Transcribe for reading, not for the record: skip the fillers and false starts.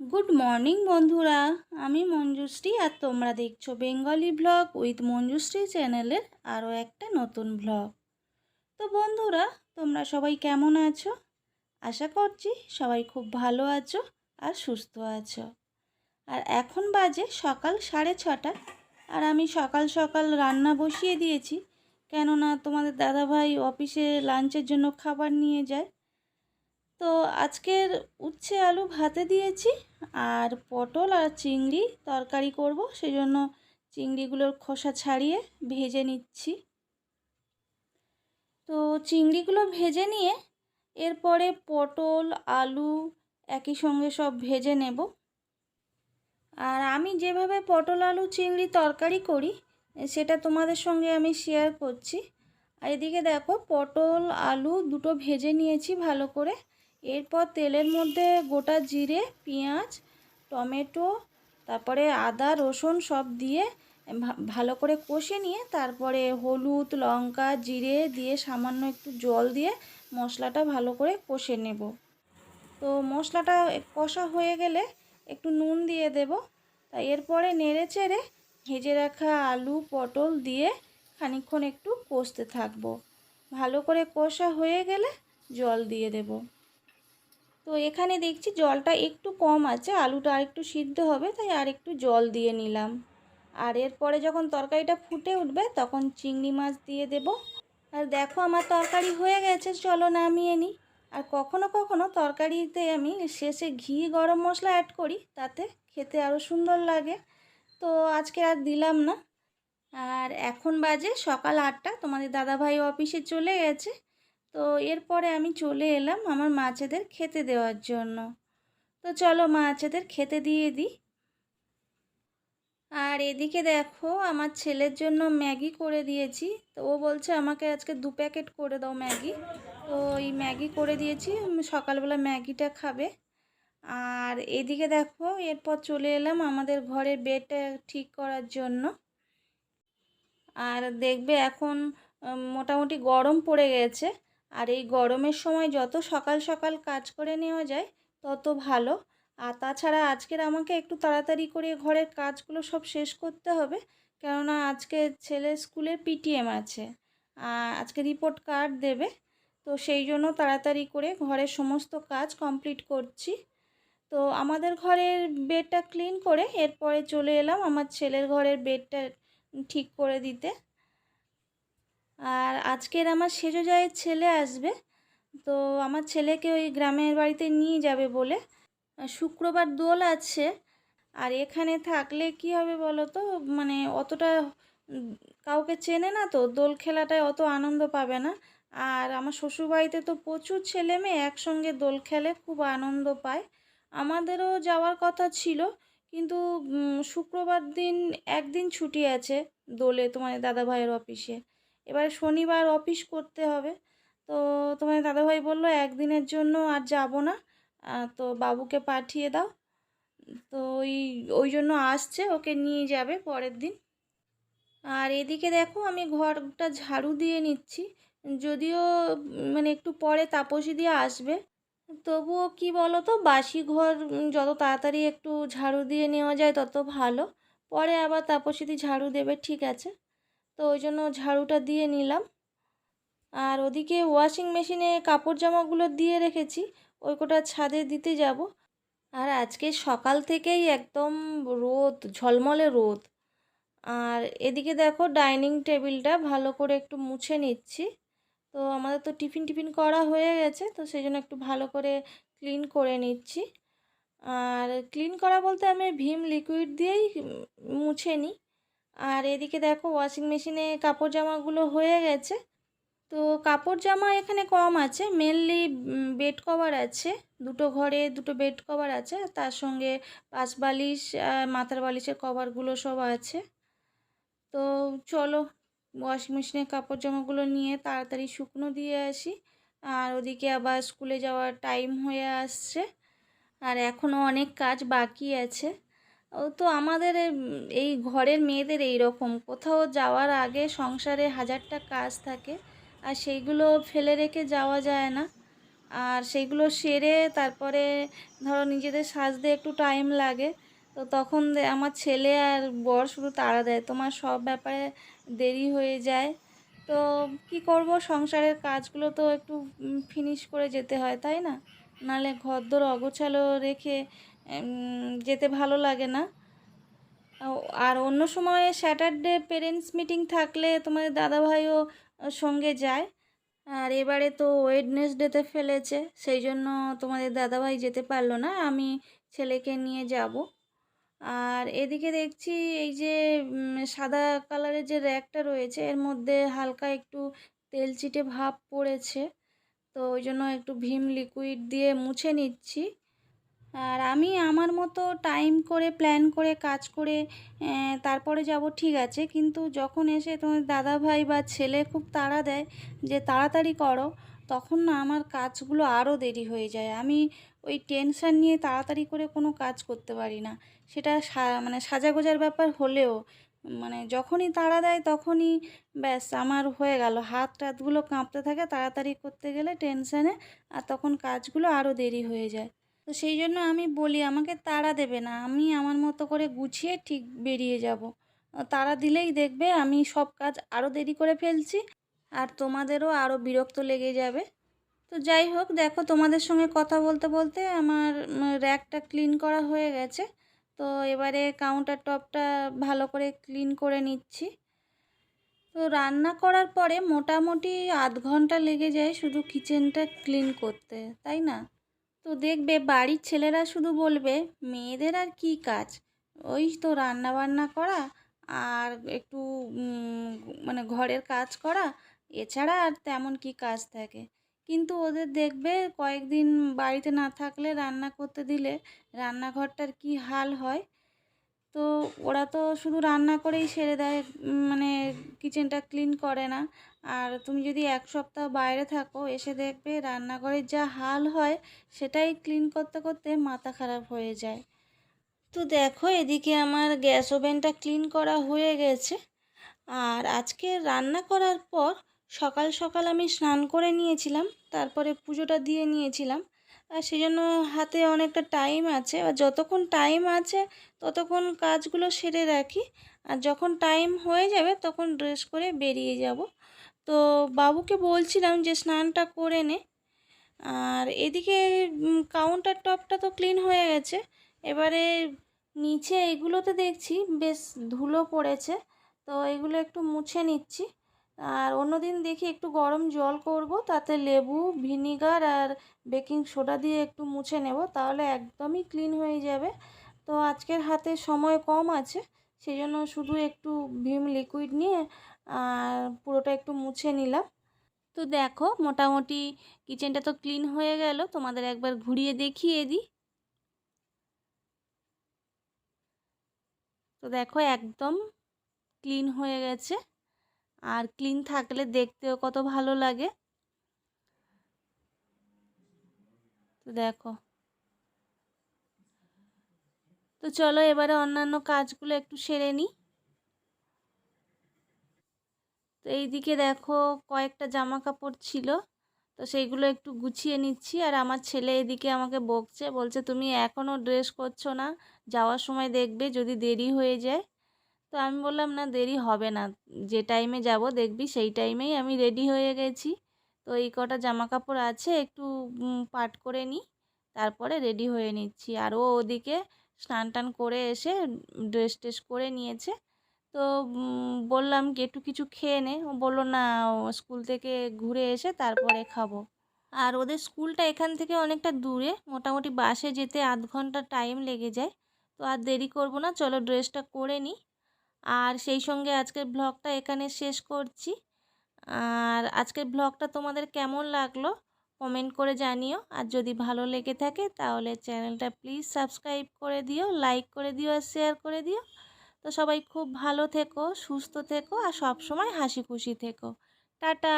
Good morning বন্ধুরা। আমি মঞ্জুশ্রী আর তোমরা দেখছো বেঙ্গলি ব্লগ উইথ মঞ্জুশ্রী চ্যানেলের আরও একটা নতুন ব্লগ। তো বন্ধুরা, তোমরা সবাই কেমন আছো? আশা করছি সবাই খুব ভালো আছো আর সুস্থ আছো। আর এখন বাজে সকাল 6:30, আর আমি সকাল সকাল রান্না বসিয়ে দিয়েছি, কেননা তোমাদের দাদাভাই অফিসে লাঞ্চের জন্য খাবার নিয়ে যায়। তো আজকের উচ্ছে আলু ভাতে দিয়েছি, আর পটল আর চিংড়ি তরকারি করব, সেই জন্য চিংড়িগুলোর খোসা ছাড়িয়ে ভেজে নিচ্ছি। তো চিংড়িগুলো ভেজে নিয়ে এরপরে পটল আলু একই সঙ্গে সব ভেজে নেব। আর আমি যেভাবে পটল আলু চিংড়ি তরকারি করি সেটা তোমাদের সঙ্গে আমি শেয়ার করছি। আর এদিকে দেখো, পটল আলু দুটো ভেজে নিয়েছি ভালো করে। এরপর তেলের মধ্যে গোটা জিরে, পেঁয়াজ, টমেটো, তারপরে আদা রসুন সব দিয়ে ভালো করে কষে নিয়ে তারপরে হলুদ লঙ্কা জিরে দিয়ে সামান্য একটু জল দিয়ে মশলাটা ভালো করে কষে নেব। তো মশলাটা কষা হয়ে গেলে একটু নুন দিয়ে দেব। তাই এরপরে নেড়ে চেড়ে ভেজে রাখা আলু পটল দিয়ে খানিকক্ষণ একটু কষতে থাকবো। ভালো করে কষা হয়ে গেলে জল দিয়ে দেব। তো এখানে দেখছি জলটা একটু কম আছে, আলুটা আর একটু সিদ্ধ হবে, তাই আর একটু জল দিয়ে নিলাম। আর এরপরে যখন তরকারিটা ফুটে উঠবে তখন চিংড়ি মাছ দিয়ে দেব। আর দেখো, আমার তরকারি হয়ে গেছে, চলো নামিয়ে নিই। আর কখনো কখনো তরকারিতে আমি শেষে ঘি গরম মশলা অ্যাড করি, তাতে খেতে আরও সুন্দর লাগে। তো আজকে আর দিলাম না। আর এখন বাজে সকাল 8টা, তোমাদের দাদাভাই অফিসে চলে গেছে। তো এরপরে আমি চলে এলাম আমার মাছেদের খেতে দেওয়ার জন্য। তো চলো মাছেদের খেতে দিয়ে দিই। আর এদিকে দেখো, আমার ছেলের জন্য ম্যাগি করে দিয়েছি। তো ও বলছে আমাকে আজকে 2 প্যাকেট করে দাও ম্যাগি। তো এই ম্যাগি করে দিয়েছি, সকালবেলা ম্যাগিটা খাবে। আর এদিকে দেখো, এরপর চলে এলাম আমাদের ঘরের বেডটা ঠিক করার জন্য। আর দেখবে এখন মোটামুটি গরম পড়ে গেছে। আর এই গরমের সময় যত সকাল সকাল কাজ করে নেওয়া যায় তত ভালো। আর তাছাড়া আজকের আমাকে একটু তাড়াতাড়ি করে ঘরের কাজগুলো সব শেষ করতে হবে, কেননা আজকে ছেলের স্কুলে পিটিএম আছে, আজকে রিপোর্ট কার্ড দেবে। তো সেই জন্য তাড়াতাড়ি করে ঘরের সমস্ত কাজ কমপ্লিট করছি। তো আমাদের ঘরের বেডটা ক্লিন করে এরপরে চলে এলাম আমার ছেলের ঘরের বেডটা ঠিক করে দিতে। আর আজকের আমার সেজো জায়ের ছেলে আসবে। তো আমার ছেলেকে ওই গ্রামের বাড়িতে নিয়ে যাবে বলে শুক্রবার দোল আছে। আর এখানে থাকলে কি হবে বলো তো, মানে অতটা কাউকে চেনে না, তো দোল খেলাটায় অত আনন্দ পাবে না। আর আমার শ্বশুরবাড়িতে তো প্রচুর ছেলে মেয়ে একসঙ্গে দোল খেলে, খুব আনন্দ পায়। আমাদেরও যাওয়ার কথা ছিল, কিন্তু শুক্রবার দিন একদিন ছুটি আছে দোলে তোমার দাদাভাইয়ের অফিসে। এবারে শনিবার অফিস করতে হবে। তো তোমার দাদাভাই বলল একদিনের জন্য আর যাব না, তো বাবুকে পাঠিয়ে দাও। তো ওই জন্য আসছে, ওকে নিয়ে যাবে পরের দিন। আর এদিকে দেখো, আমি ঘরটা ঝাড়ু দিয়ে নিচ্ছি। যদিও মানে একটু পরে তাপসী দিয়ে আসবে, তবুও কি বলো তো, বাসি ঘর যত তাড়াতাড়ি একটু ঝাড়ু দিয়ে নেওয়া যায় তত ভালো। পরে আবার তাপসী দি ঝাড়ু দেবে, ঠিক আছে। তো ওই জন্য ঝাড়ুটা দিয়ে নিলাম। আর ওদিকে ওয়াশিং মেশিনে কাপড় জামাগুলো দিয়ে রেখেছি, ওই কোটা ছাদে দিতে যাব। আর আজকে সকাল থেকেই একদম রোদ, ঝলমলে রোদ। আর এদিকে দেখো, ডাইনিং টেবিলটা ভালো করে একটু মুছে নিচ্ছি। তো আমাদের তো টিফিন টিফিন করা হয়ে গেছে, তো সেই জন্য একটু ভালো করে ক্লিন করে নিচ্ছি। আর ক্লিন করা বলতে আমি ভিম লিকুইড দিয়েই মুছে নিই। আর এদিকে দেখো, ওয়াশিং মেশিনে কাপড় জামাগুলো হয়ে গেছে। তো কাপড় জামা এখানে কম আছে, মেনলি বেড কভার আছে। দুটো ঘরে দুটো বেড কভার আছে, তার সঙ্গে পাশ বালিশ মাথার বালিশের কভারগুলো সব আছে। তো চলো ওয়াশিং মেশিনে কাপড় জামাগুলো নিয়ে তাড়াতাড়ি শুকনো দিয়ে আসি। আর ওদিকে আবার স্কুলে যাওয়ার টাইম হয়ে আসছে, আর এখনও অনেক কাজ বাকি আছে। ও তো আমাদের এই ঘরের মেয়েদের এই রকম, কোথাও যাওয়ার আগে সংসারে হাজারটা কাজ থাকে, আর সেইগুলো ফেলে রেখে যাওয়া যায় না। আর সেইগুলো সেরে তারপরে ধরো নিজেদের সাজতে একটু টাইম লাগে, তো তখন আমার ছেলে আর বর শুধু তাড়া দেয়, তোমার সব ব্যাপারে দেরি হয়ে যায়। তো কি করব, সংসারের কাজগুলো তো একটু ফিনিশ করে যেতে হয়, তাই না? নাহলে ঘরদোর অগোছালো রেখে যেতে ভালো লাগে না। আর অন্য সময় স্যাটারডে পেরেন্টস মিটিং থাকলে তোমাদের দাদাভাইও সঙ্গে যায়। আর এবারে তো ওয়েডনেসডেতে ফেলেছে, সেই জন্য তোমাদের দাদাভাই যেতে পারলো না, আমি ছেলেকে নিয়ে যাব। আর এদিকে দেখছি এই যে সাদা কালারের যে র্যাকটা রয়েছে এর মধ্যে হালকা একটু তেল চিটে ভাব পড়েছে, তো ওই জন্য একটু ভীম লিকুইড দিয়ে মুছে নিচ্ছি। আর আমি আমার মতো টাইম করে প্ল্যান করে কাজ করে তারপরে যাব, ঠিক আছে, কিন্তু যখন এসে তোমার দাদাভাই বা ছেলে খুব তাড়া দেয় যে তাড়াতাড়ি করো, তখন না আমার কাজগুলো আরও দেরি হয়ে যায়। আমি ওই টেনশান নিয়ে তাড়াতাড়ি করে কোনো কাজ করতে পারি না। সেটা মানে সাজাগোজার ব্যাপার হলেও মানে যখনই তাড়া দেয় তখনই ব্যাস আমার হয়ে গেল, হাত টাতগুলো কাঁপতে থাকে তাড়াতাড়ি করতে গেলে টেনশানে, আর তখন কাজগুলো আরও দেরি হয়ে যায়। তো সেই জন্য আমি বলি আমাকে তাড়া দেবে না, আমি আমার মতো করে গুছিয়ে ঠিক বেরিয়ে যাব। তাড়া দিলেই দেখবে আমি সব কাজ আরও দেরি করে ফেলছি, আর তোমাদেরও আরও বিরক্ত লেগে যাবে। তো যাই হোক, দেখো তোমাদের সঙ্গে কথা বলতে বলতে আমার র্যাকটা ক্লিন করা হয়ে গেছে। তো এবারে কাউন্টার টপটা ভালো করে ক্লিন করে নিচ্ছি। তো রান্না করার পরে মোটামুটি আধ ঘন্টা লেগে যায় শুধু কিচেনটা ক্লিন করতে, তাই না? তো দেখবে বাড়ির ছেলেরা শুধু বলবে মেয়েদের আর কি কাজ, ওই তো রান্না বান্না করা আর একটু মানে ঘরের কাজ করা, এছাড়া আর তেমন কি কাজ থাকে। কিন্তু ওদের দেখবে কয়েকদিন বাড়িতে না থাকলে রান্না করতে দিলে রান্নাঘরটার কি হাল হয়। তো ওরা তো শুধু রান্না করেই সেরে দেয়, মানে কিচেনটা ক্লিন করে না। আর তুমি যদি এক সপ্তাহ বাইরে থাকো, এসে দেখবে রান্নাঘরের যা হাল হয় সেটাই ক্লিন করতে করতে মাথা খারাপ হয়ে যায়। তো দেখো এদিকে আমার গ্যাস ওভেনটা ক্লিন করা হয়ে গেছে। আর আজকে রান্না করার পর সকাল সকাল আমি স্নান করে নিয়েছিলাম, তারপরে পুজোটা দিয়ে নিয়েছিলাম। আর সেই জন্য হাতে অনেকটা টাইম আছে, আর যতক্ষণ টাইম আছে ততক্ষণ কাজগুলো সেরে রাখি। আর যখন টাইম হয়ে যাবে তখন ড্রেস করে বেরিয়ে যাব। তো বাবুকে বলছিলাম যে স্নানটা করে নে। আর এদিকে কাউন্টার টপটা তো ক্লিন হয়ে গেছে, এবারে নিচে এগুলোতে দেখছি বেশ ধুলো পড়েছে, তো এগুলো একটু মুছে নিচ্ছি। আর অন্যদিন দেখি একটু গরম জল করব, তাতে লেবু ভিনিগার আর বেকিং সোডা দিয়ে একটু মুছে নেব, তাহলে একদমই ক্লিন হয়ে যাবে। তো আজকের হাতে সময় কম আছে, সেই জন্য শুধু একটু ভিম লিকুইড নিয়ে আর পুরোটা একটু মুছে নিলাম। তো দেখো মোটামুটি কিচেনটা তো ক্লিন হয়ে গেল, তোমাদের একবার ঘুরিয়ে দেখিয়ে দিই। তো দেখো একদম ক্লিন হয়ে গেছে, আর ক্লিন থাকলে দেখতেও কত ভালো লাগে। তো দেখো, তো চলো এবারে অন্যান্য কাজগুলো একটু সেরে নিই। তো এইদিকে দেখো কয়েকটা জামা কাপড় ছিল, তো সেইগুলো একটু গুছিয়ে নিচ্ছি। আর আমার ছেলে এদিকে আমাকে বকছে, বলছে তুমি এখনও ড্রেস করছো না, যাওয়ার সময় দেখবে যদি দেরি হয়ে যায়। তো আমি বললাম না, দেরি হবে না, যে টাইমে যাব দেখবি সেই টাইমেই আমি রেডি হয়ে গেছি। তো এই কটা জামা কাপড় আছে একটু পাট করে নিই, তারপরে রেডি হয়ে নিচ্ছি। আর ও ওদিকে স্নান টান করে এসে ড্রেস ট্রেস করে নিয়েছে। তো বললাম কি একটু কিছু খেয়ে নে, ও বললো না, স্কুল থেকে ঘুরে এসে তারপরে খাবো। আর ওদের স্কুলটা এখান থেকে অনেকটা দূরে, মোটামুটি বাসে যেতে আধ ঘন্টা টাইম লেগে যায়। তো আর দেরি করব না, চলো ড্রেসটা করে নিই। আর সেই সঙ্গে আজকের ব্লগটা এখানে শেষ করছি। আর আজকের ব্লগটা তোমাদের কেমন লাগলো কমেন্ট করে জানিও। আর যদি ভালো লেগে থাকে তাহলে চ্যানেলটা প্লিজ সাবস্ক্রাইব করে দিও, লাইক করে দিও আর শেয়ার করে দিও। তো সবাই খুব ভালো থেকো, সুস্থ থেকো আর সব সময় হাসি খুশি থেকো। টাটা।